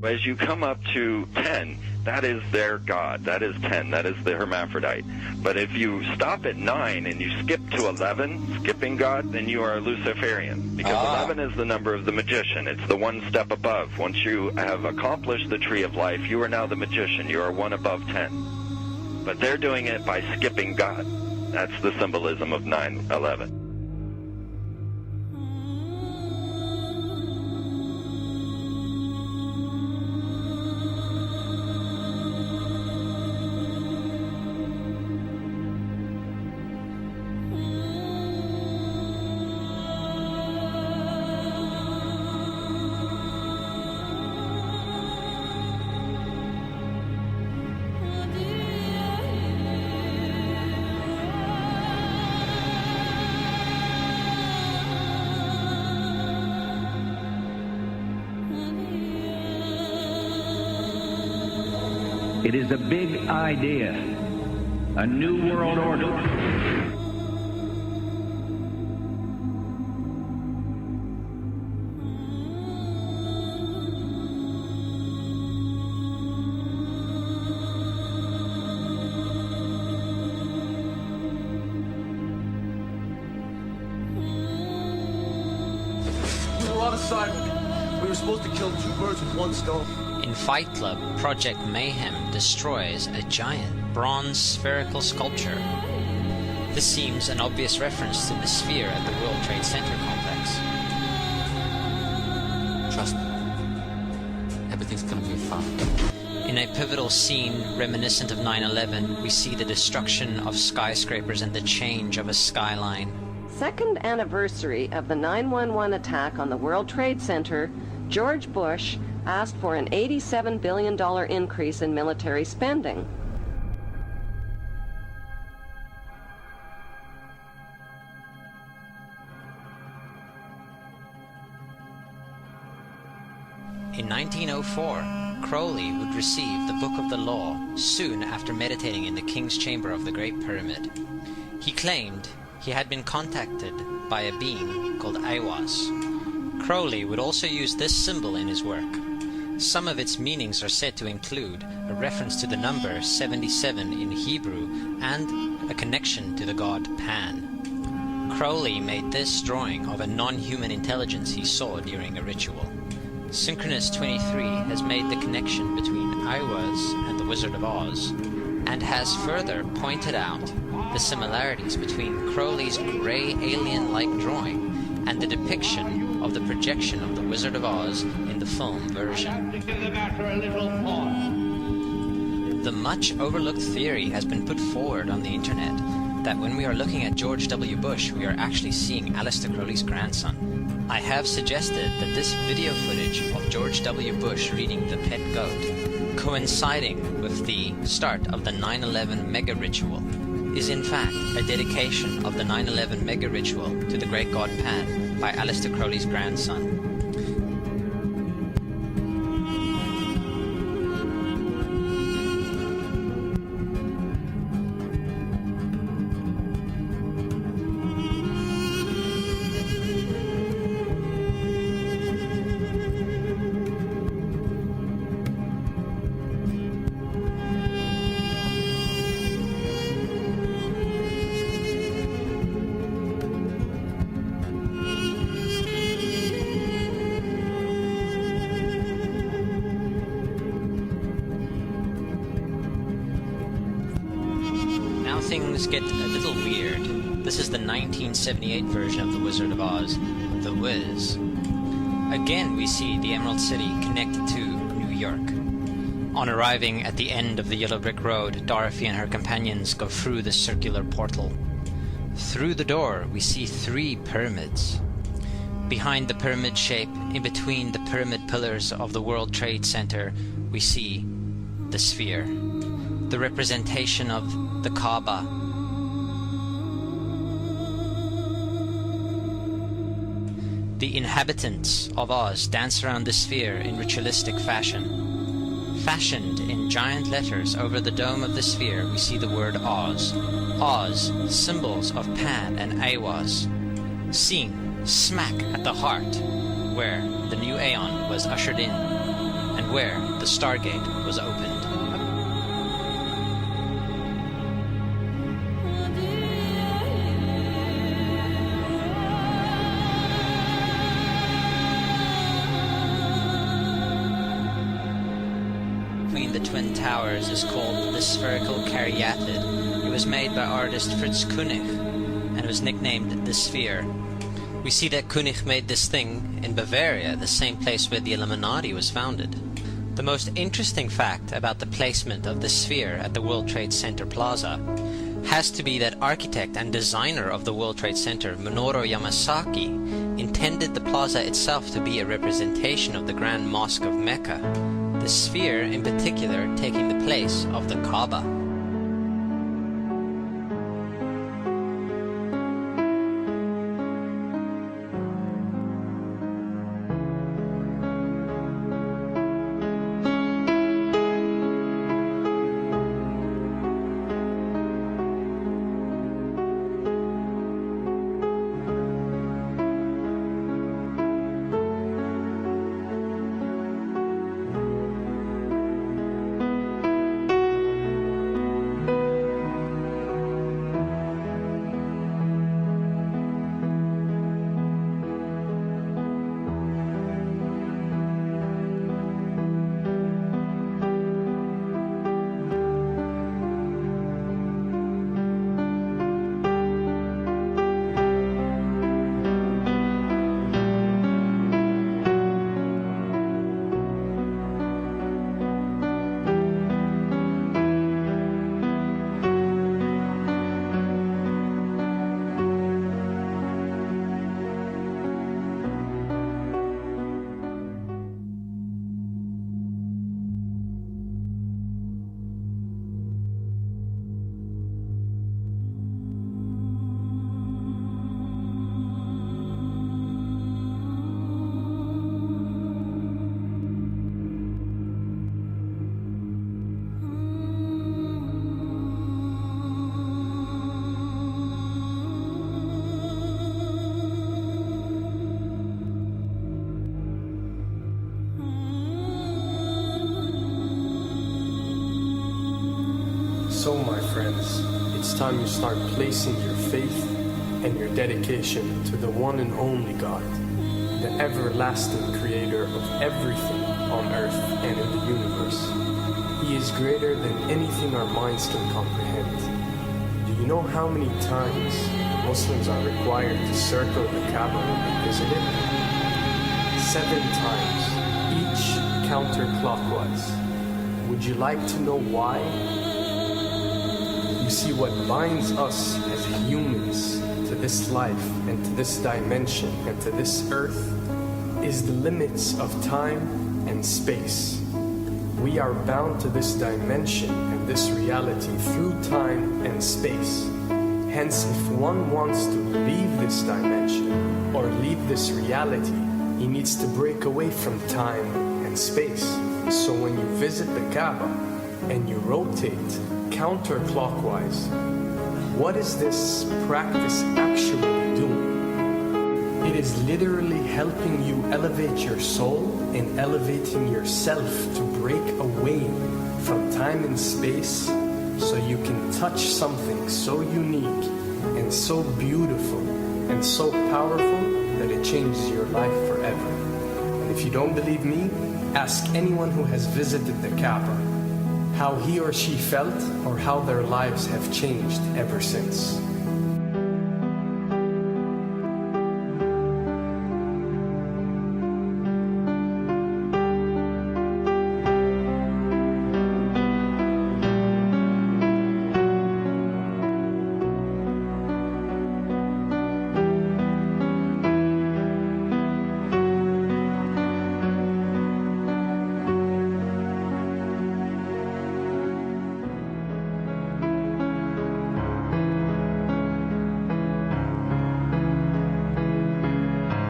As you come up to 10, that is their God. That is 10. That is the hermaphrodite. But if you stop at 9 and you skip to 11, skipping God, then you are a Luciferian. Because 11 is the number of the magician. It's the one step above. Once you have accomplished the tree of life, you are now the magician. You are one above 10. But they're doing it by skipping God. That's the symbolism of 9/11. It is a big idea, a new world order. We were on assignment. We were supposed to kill two birds with one stone. In Fight Club, Project Mayhem destroys a giant bronze spherical sculpture. This seems an obvious reference to the sphere at the World Trade Center complex. Trust me. Everything's gonna be fine. In a pivotal scene reminiscent of 9/11, we see the destruction of skyscrapers and the change of a skyline. Second anniversary of the 9/11 attack on the World Trade Center, George Bush asked for an $87 billion increase in military spending. In 1904, Crowley would receive the Book of the Law soon after meditating in the King's Chamber of the Great Pyramid. He claimed he had been contacted by a being called Aiwass. Crowley would also use this symbol in his work. Some of its meanings are said to include a reference to the number 77 in Hebrew and a connection to the god Pan. Crowley made this drawing of a non-human intelligence he saw during a ritual. Synchronous 23 has made the connection between Aiwass and the Wizard of Oz, and has further pointed out the similarities between Crowley's grey alien-like drawing and the depiction of the projection of the Wizard of Oz in the film version. The much overlooked theory has been put forward on the internet that when we are looking at George W. Bush, we are actually seeing Aleister Crowley's grandson. I have suggested that this video footage of George W. Bush reading The Pet Goat, coinciding with the start of the 9/11 mega ritual, is in fact a dedication of the 9/11 mega ritual to the great god Pan by Aleister Crowley's grandson. Things get a little weird. This is the 1978 version of The Wizard of Oz, The Wiz. Again, we see the Emerald City connected to New York. On arriving at the end of the Yellow Brick Road, Dorothy and her companions go through the circular portal. Through the door, we see 3 pyramids. Behind the pyramid shape, in between the pyramid pillars of the World Trade Center, we see the sphere, the representation of the kaaba. The inhabitants of Oz dance around the sphere in ritualistic fashion. Fashioned in giant letters over the dome of the sphere, we see the word Oz. Oz, symbols of Pan and Aiwass, seen smack at the heart where the new Aeon was ushered in, and and where the Stargate was opened. Between the Twin Towers is called the spherical caryatid. It was made by artist Fritz Koenig and was nicknamed the Sphere. We see that Koenig made this thing in Bavaria, the same place where the Illuminati was founded. The most interesting fact about the placement of the Sphere at the World Trade Center Plaza has to be that architect and designer of the World Trade Center, Minoru Yamasaki, intended the plaza itself to be a representation of the Grand Mosque of Mecca, the Sphere in particular taking the place of the Kaaba. So, my friends, it's time you start placing your faith and your dedication to the one and only God, the everlasting creator of everything on earth and in the universe. He is greater than anything our minds can comprehend. Do you know how many times Muslims are required to circle the kaaba and visit it? 7 times, each counterclockwise. Would you like to know why? You see, what binds us as humans to this life and to this dimension and to this earth is the limits of time and space. We are bound to this dimension and this reality through time and space. Hence, if one wants to leave this dimension or leave this reality, he needs to break away from time and space. So when you visit the Kaaba and you rotate counterclockwise, what is this practice actually doing? It is literally helping you elevate your soul and elevating yourself to break away from time and space so you can touch something so unique and so beautiful and so powerful that it changes your life forever. And if you don't believe me, ask anyone who has visited the Kaaba how he or she felt or how their lives have changed ever since.